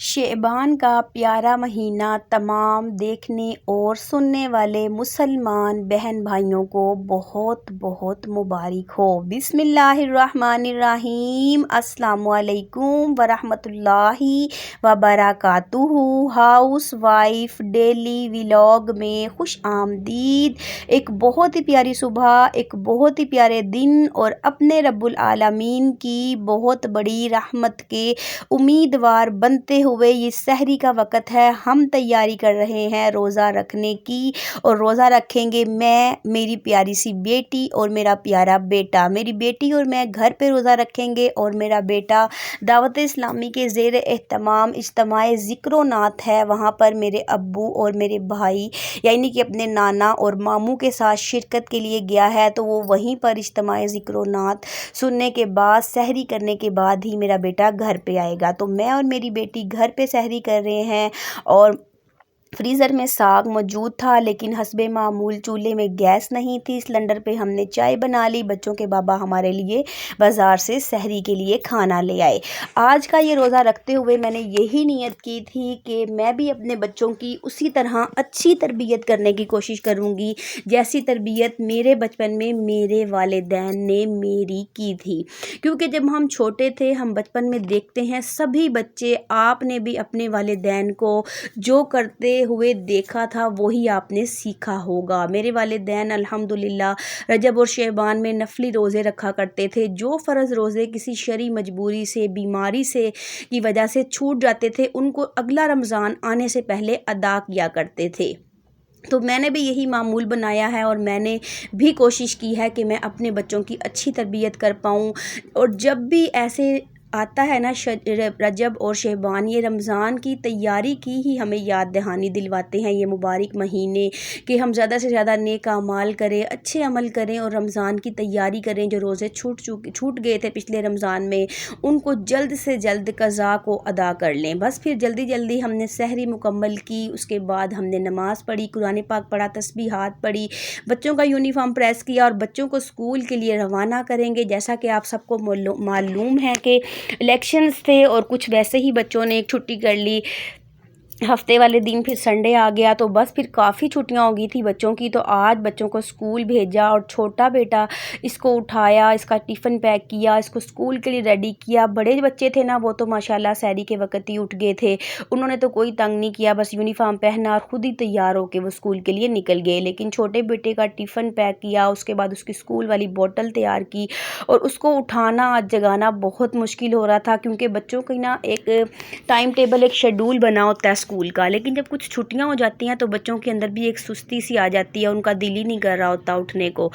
شعبان کا پیارا مہینہ تمام دیکھنے اور سننے والے مسلمان بہن بھائیوں کو بہت بہت مبارک ہو۔ بسم اللہ الرحمن الرحیم۔ السلام علیکم ورحمۃ اللہ وبرکاتہ۔ ہاؤس وائف ڈیلی ولاگ میں خوش آمدید۔ ایک بہت ہی پیاری صبح، ایک بہت ہی پیارے دن اور اپنے رب العالمین کی بہت بڑی رحمت کے امیدوار بنتے ہوئے یہ سحری کا وقت ہے۔ ہم تیاری کر رہے ہیں روزہ رکھنے کی، اور روزہ رکھیں گے میں، میری پیاری سی بیٹی اور میرا پیارا بیٹا۔ میری بیٹی اور میں گھر پہ روزہ رکھیں گے، اور میرا بیٹا دعوت اسلامی کے زیر اہتمام اجتماع ذکر و نعت ہے، وہاں پر میرے ابو اور میرے بھائی یعنی کہ اپنے نانا اور ماموں کے ساتھ شرکت کے لیے گیا ہے، تو وہ وہیں پر اجتماع ذکر و نعت سننے کے بعد سحری کرنے کے بعد ہی میرا بیٹا گھر پہ آئے گا۔ تو میں اور میری بیٹی گھر پہ سحری کر رہے ہیں، اور فریزر میں ساگ موجود تھا، لیکن حسب معمول چولہے میں گیس نہیں تھی، سلنڈر پہ ہم نے چائے بنا لی۔ بچوں کے بابا ہمارے لیے بازار سے سحری کے لیے کھانا لے آئے۔ آج کا یہ روزہ رکھتے ہوئے میں نے یہی نیت کی تھی کہ میں بھی اپنے بچوں کی اسی طرح اچھی تربیت کرنے کی کوشش کروں گی جیسی تربیت میرے بچپن میں میرے والدین نے میری کی تھی، کیونکہ جب ہم چھوٹے تھے، ہم بچپن میں دیکھتے ہیں سبھی بچے، آپ نے بھی اپنے والدین کو جو کرتے ہوئے دیکھا تھا وہی آپ نے سیکھا ہوگا۔ میرے والدین الحمدللہ رجب اور شعبان میں نفلی روزے رکھا کرتے تھے۔ جو فرض روزے کسی شرعی مجبوری سے، بیماری سے کی وجہ سے چھوٹ جاتے تھے، ان کو اگلا رمضان آنے سے پہلے ادا کیا کرتے تھے۔ تو میں نے بھی یہی معمول بنایا ہے، اور میں نے بھی کوشش کی ہے کہ میں اپنے بچوں کی اچھی تربیت کر پاؤں۔ اور جب بھی ایسے آتا ہے نا رجب اور شعبان، یہ رمضان کی تیاری کی ہی ہمیں یاد دہانی دلواتے ہیں یہ مبارک مہینے، کہ ہم زیادہ سے زیادہ نیک اعمال کریں، اچھے عمل کریں، اور رمضان کی تیاری کریں۔ جو روزے چھوٹ گئے تھے پچھلے رمضان میں، ان کو جلد سے جلد قضا کو ادا کر لیں۔ بس پھر جلدی جلدی ہم نے سحری مکمل کی، اس کے بعد ہم نے نماز پڑھی، قرآن پاک پڑھا، تسبیحات پڑھی، بچوں کا یونیفارم پریس کیا، اور بچوں کو اسکول کے لیے روانہ کریں گے۔ جیسا کہ آپ سب کو معلوم ہے کہ الیکشنز تھے، اور کچھ ویسے ہی بچوں نے ایک چھٹی کر لی، ہفتے والے دن پھر سنڈے آ گیا، تو بس پھر کافی چھٹیاں ہو گئی تھی بچوں کی۔ تو آج بچوں کو اسکول بھیجا، اور چھوٹا بیٹا اس کو اٹھایا، اس کا ٹفن پیک کیا، اس کو اسکول کے لیے ریڈی کیا۔ بڑے بچے تھے نا، وہ تو ماشاءاللہ سحری کے وقت ہی اٹھ گئے تھے، انہوں نے تو کوئی تنگ نہیں کیا، بس یونیفارم پہنا اور خود ہی تیار ہو کے وہ اسکول کے لیے نکل گئے۔ لیکن چھوٹے بیٹے کا ٹفن پیک کیا، اس کے بعد اس کی اسکول والی بوٹل تیار کی، اور اس کو اٹھانا جگانا بہت مشکل ہو رہا تھا، کیونکہ بچوں کی نا ایک ٹائم ٹیبل، ایک شیڈول بنا ہوتا ہے اسکول کا۔ لیکن جب کچھ چھٹیاں ہو جاتی ہیں تو بچوں کے اندر بھی ایک سستی سی آ جاتی ہے، ان کا دل ہی نہیں کر رہا ہوتا اٹھنے کو۔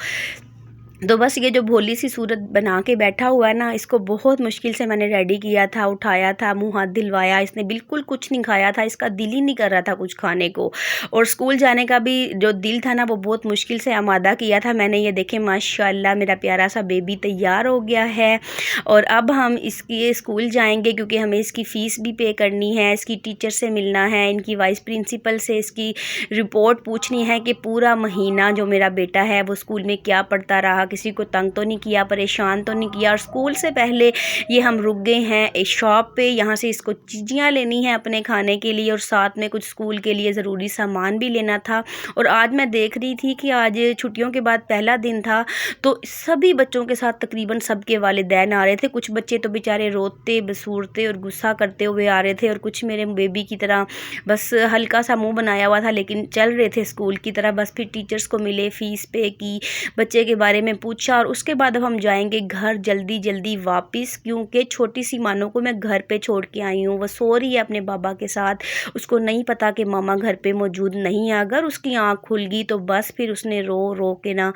تو بس یہ جو بھولی سی صورت بنا کے بیٹھا ہوا ہے نا، اس کو بہت مشکل سے میں نے ریڈی کیا تھا، اٹھایا تھا، منہ ہاتھ دلوایا، اس نے بالکل کچھ نہیں کھایا تھا، اس کا دل ہی نہیں کر رہا تھا کچھ کھانے کو، اور اسکول جانے کا بھی جو دل تھا نا وہ بہت مشکل سے آمادہ کیا تھا میں نے۔ یہ دیکھیں ماشاءاللہ میرا پیارا سا بیبی تیار ہو گیا ہے، اور اب ہم اس کی اسکول جائیں گے، کیونکہ ہمیں اس کی فیس بھی پے کرنی ہے، اس کی ٹیچر سے ملنا ہے، ان کی وائس پرنسپل سے اس کی رپورٹ پوچھنی ہے کہ پورا مہینہ جو میرا بیٹا ہے وہ اسکول میں کیا پڑھتا رہا، کسی کو تنگ تو نہیں کیا، پریشان تو نہیں کیا۔ اور اسکول سے پہلے یہ ہم رک گئے ہیں ایک شاپ پہ، یہاں سے اس کو چیزیاں لینی ہیں اپنے کھانے کے لیے، اور ساتھ میں کچھ اسکول کے لیے ضروری سامان بھی لینا تھا۔ اور آج میں دیکھ رہی تھی کہ آج چھٹیوں کے بعد پہلا دن تھا، تو سبھی بچوں کے ساتھ تقریباً سب کے والدین آ رہے تھے۔ کچھ بچے تو بیچارے روتے بسورتے اور غصہ کرتے ہوئے آ رہے تھے، اور کچھ میرے بیبی کی طرح بس ہلکا سا منہ بنایا ہوا تھا، لیکن چل رہے تھے اسکول کی طرح۔ بس پھر ٹیچرز کو ملے، فیس پے کی، بچے کے بارے میں پوچھا، اور اس کے بعد اب ہم جائیں گے گھر جلدی جلدی واپس، کیونکہ چھوٹی سی مانو کو میں گھر پہ چھوڑ کے آئی ہوں، وہ سو رہی ہے اپنے بابا کے ساتھ، اس کو نہیں پتا کہ ماما گھر پہ موجود نہیں ہے۔ اگر اس کی آنکھ کھل گئی تو بس پھر اس نے رو رو کے نا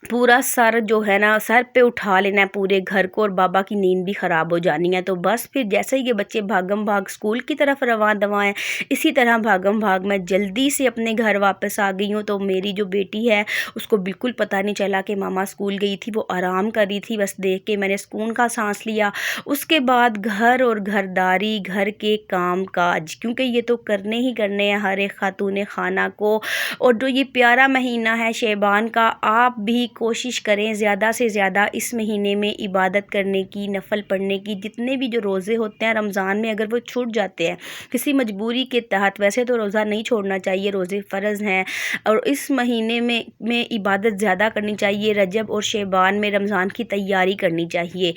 پورا سر جو ہے نا سر پہ اٹھا لینا ہے پورے گھر کو، اور بابا کی نیند بھی خراب ہو جانی ہے۔ تو بس پھر جیسے ہی یہ بچے بھاگم بھاگ اسکول کی طرف رواں دواں ہیں، اسی طرح بھاگم بھاگ میں جلدی سے اپنے گھر واپس آ گئی ہوں۔ تو میری جو بیٹی ہے اس کو بالکل پتہ نہیں چلا کہ ماما اسکول گئی تھی، وہ آرام کر رہی تھی، بس دیکھ کے میں نے سکون کا سانس لیا۔ اس کے بعد گھر اور گھرداری، گھر کے کام کاج، کیونکہ یہ تو کرنے ہی کرنے ہیں ہر ایک خاتون خانہ کو۔ اور جو یہ پیارا مہینہ ہے شعبان کا، آپ بھی کوشش کریں زیادہ سے زیادہ اس مہینے میں عبادت کرنے کی، نفل پڑھنے کی۔ جتنے بھی جو روزے ہوتے ہیں رمضان میں اگر وہ چھوٹ جاتے ہیں کسی مجبوری کے تحت، ویسے تو روزہ نہیں چھوڑنا چاہیے، روزے فرض ہیں، اور اس مہینے میں عبادت زیادہ کرنی چاہیے۔ رجب اور شعبان میں رمضان کی تیاری کرنی چاہیے۔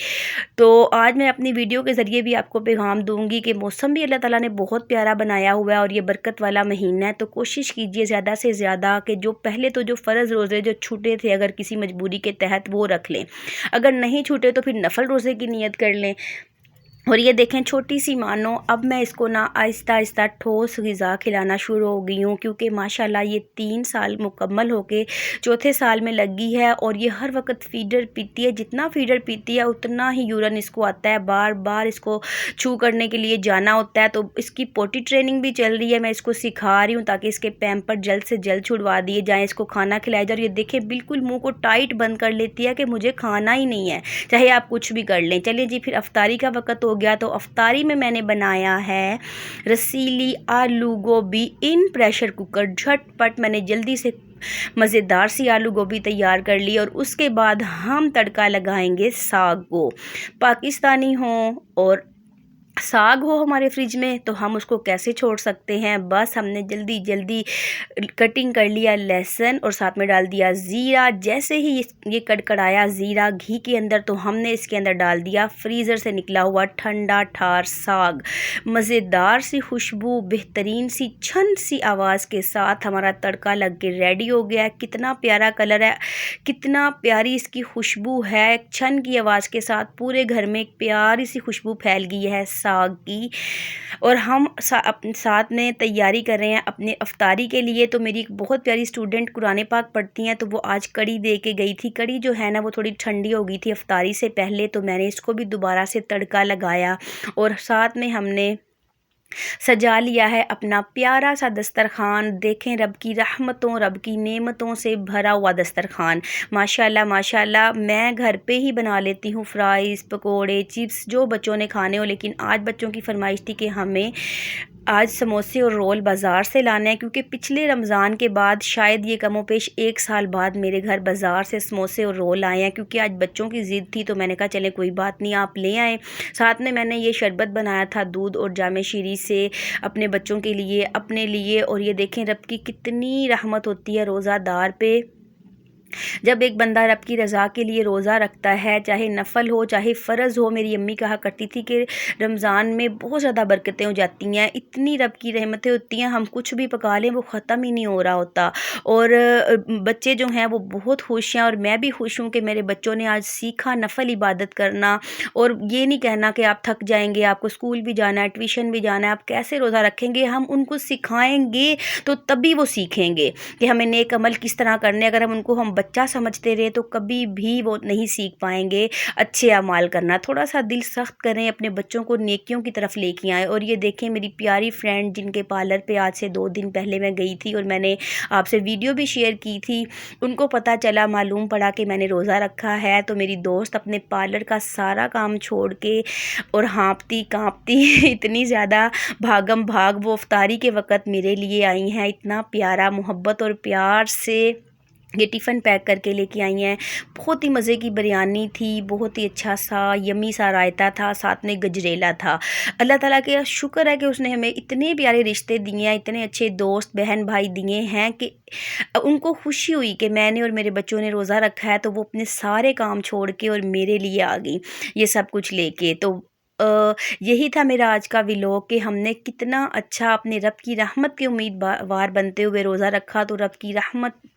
تو آج میں اپنی ویڈیو کے ذریعے بھی آپ کو پیغام دوں گی کہ موسم بھی اللہ تعالیٰ نے بہت پیارا بنایا ہوا ہے اور یہ برکت والا مہینہ ہے، تو کوشش کیجئے زیادہ سے زیادہ کہ جو پہلے تو جو فرض روزے جو چھوٹے تھے اگر کسی مجبوری کے تحت وہ رکھ لیں، اگر نہیں چھوٹے تو پھر نفل روزے کی نیت کر لیں۔ اور یہ دیکھیں چھوٹی سی مانو اب میں اس کو نا آہستہ آہستہ ٹھوس غذا کھلانا شروع ہو گئی ہوں، کیونکہ ماشاءاللہ یہ 3 سال مکمل ہو کے چوتھے سال میں لگی ہے اور یہ ہر وقت فیڈر پیتی ہے۔ جتنا فیڈر پیتی ہے اتنا ہی یورن اس کو آتا ہے، بار بار اس کو چھو کرنے کے لیے جانا ہوتا ہے۔ تو اس کی پوٹی ٹریننگ بھی چل رہی ہے، میں اس کو سکھا رہی ہوں تاکہ اس کے پیمپر جلد سے جلد چھڑوا دیے جائیں، اس کو کھانا کھلایا جائے۔ اور یہ دیکھیں بالکل منہ کو ٹائٹ بند کر لیتی ہے کہ مجھے کھانا ہی نہیں ہے، چاہے آپ کچھ بھی کر لیں۔ چلیے جی پھر افطاری کا وقت ہو گیا، تو افطاری میں نے بنایا ہے رسیلی آلو گوبھی ان پریشر کوکر۔ جھٹ پٹ میں نے جلدی سے مزیدار سی آلو گوبھی تیار کر لی، اور اس کے بعد ہم تڑکا لگائیں گے ساگ کو۔ پاکستانی ہوں اور ساگ ہو ہمارے فریج میں تو ہم اس کو کیسے چھوڑ سکتے ہیں۔ بس ہم نے جلدی جلدی کٹنگ کر لیا لہسن اور ساتھ میں ڈال دیا زیرہ۔ جیسے ہی یہ کڑکڑایا زیرہ گھی کے اندر تو ہم نے اس کے اندر ڈال دیا فریزر سے نکلا ہوا ٹھنڈا ٹھار ساگ۔ مزیدار سی خوشبو، بہترین سی چھن سی آواز کے ساتھ ہمارا تڑکا لگ کے ریڈی ہو گیا ہے۔ کتنا پیارا کلر ہے، کتنا پیاری اس کی خوشبو ہے، چھن کی آواز کے ساتھ پورے گھر میں ایک پیاری سی خوشبو پھیل گئی ہے ساگ کی۔ اور ہم ساتھ میں تیاری کر رہے ہیں اپنے افطاری کے لیے۔ تو میری ایک بہت پیاری اسٹوڈنٹ قرآن پاک پڑھتی ہیں، تو وہ آج کڑی دے کے گئی تھی۔ کڑی جو ہے نا وہ تھوڑی ٹھنڈی ہو گئی تھی افطاری سے پہلے، تو میں نے اس کو بھی دوبارہ سے تڑکا لگایا، اور ساتھ میں ہم نے سجا لیا ہے اپنا پیارا سا دسترخوان۔ دیکھیں رب کی رحمتوں، رب کی نعمتوں سے بھرا ہوا دسترخوان، ماشاءاللہ ماشاءاللہ۔ میں گھر پہ ہی بنا لیتی ہوں فرائز، پکوڑے، چپس جو بچوں نے کھانے ہو، لیکن آج بچوں کی فرمائش تھی کہ ہمیں آج سموسے اور رول بازار سے لانا ہے، کیونکہ پچھلے رمضان کے بعد شاید یہ کم و بیش 1 سال بعد میرے گھر بازار سے سموسے اور رول آئے ہیں، کیونکہ آج بچوں کی ضد تھی تو میں نے کہا چلیں کوئی بات نہیں آپ لے آئیں۔ ساتھ میں نے یہ شربت بنایا تھا دودھ اور جامع شیریں سے اپنے بچوں کے لیے، اپنے لیے۔ اور یہ دیکھیں رب کی کتنی رحمت ہوتی ہے روزہ دار پہ، جب ایک بندہ رب کی رضا کے لیے روزہ رکھتا ہے، چاہے نفل ہو چاہے فرض ہو۔ میری امی کہا کرتی تھی کہ رمضان میں بہت زیادہ برکتیں ہو جاتی ہیں، اتنی رب کی رحمتیں ہوتی ہیں، ہم کچھ بھی پکا لیں وہ ختم ہی نہیں ہو رہا ہوتا۔ اور بچے جو ہیں وہ بہت خوش ہیں، اور میں بھی خوش ہوں کہ میرے بچوں نے آج سیکھا نفل عبادت کرنا، اور یہ نہیں کہنا کہ آپ تھک جائیں گے، آپ کو اسکول بھی جانا ہے، ٹیوشن بھی جانا ہے، آپ کیسے روزہ رکھیں گے۔ ہم ان کو سکھائیں گے تو تبھی وہ سیکھیں گے کہ ہمیں نیک عمل کس طرح کرنے۔ اگر ہم ان کو بچہ سمجھتے رہے تو کبھی بھی وہ نہیں سیکھ پائیں گے اچھے اعمال کرنا۔ تھوڑا سا دل سخت کریں، اپنے بچوں کو نیکیوں کی طرف لے کے آئیں۔ اور یہ دیکھیں میری پیاری فرینڈ جن کے پارلر پہ آج سے 2 دن پہلے میں گئی تھی اور میں نے آپ سے ویڈیو بھی شیئر کی تھی، ان کو پتہ چلا، معلوم پڑا کہ میں نے روزہ رکھا ہے، تو میری دوست اپنے پارلر کا سارا کام چھوڑ کے اور ہانپتی کانپتی اتنی زیادہ بھاگم بھاگ وہ افطاری کے وقت میرے لیے آئی ہیں، اتنا پیارا محبت اور پیار سے یہ ٹفن پیک کر کے لے کے آئی ہیں۔ بہت ہی مزے کی بریانی تھی، بہت ہی اچھا سا یمی سا رائتا تھا، ساتھ میں گجریلا تھا۔ اللہ تعالیٰ کا شکر ہے کہ اس نے ہمیں اتنے پیارے رشتے دیے ہیں، اتنے اچھے دوست بہن بھائی دیے ہیں کہ ان کو خوشی ہوئی کہ میں نے اور میرے بچوں نے روزہ رکھا ہے، تو وہ اپنے سارے کام چھوڑ کے اور میرے لیے آ گئی یہ سب کچھ لے کے۔ تو یہی تھا میرا آج کا ولاگ کہ ہم نے کتنا اچھا اپنے رب کی رحمت کے امیدوار بنتے ہوئے روزہ رکھا، تو رب کی رحمتیں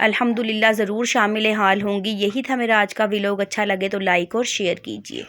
الحمدللہ ضرور شامل حال ہوں گی۔ یہی تھا میرا آج کا ولاگ، اچھا لگے تو لائک اور شیئر کیجیے۔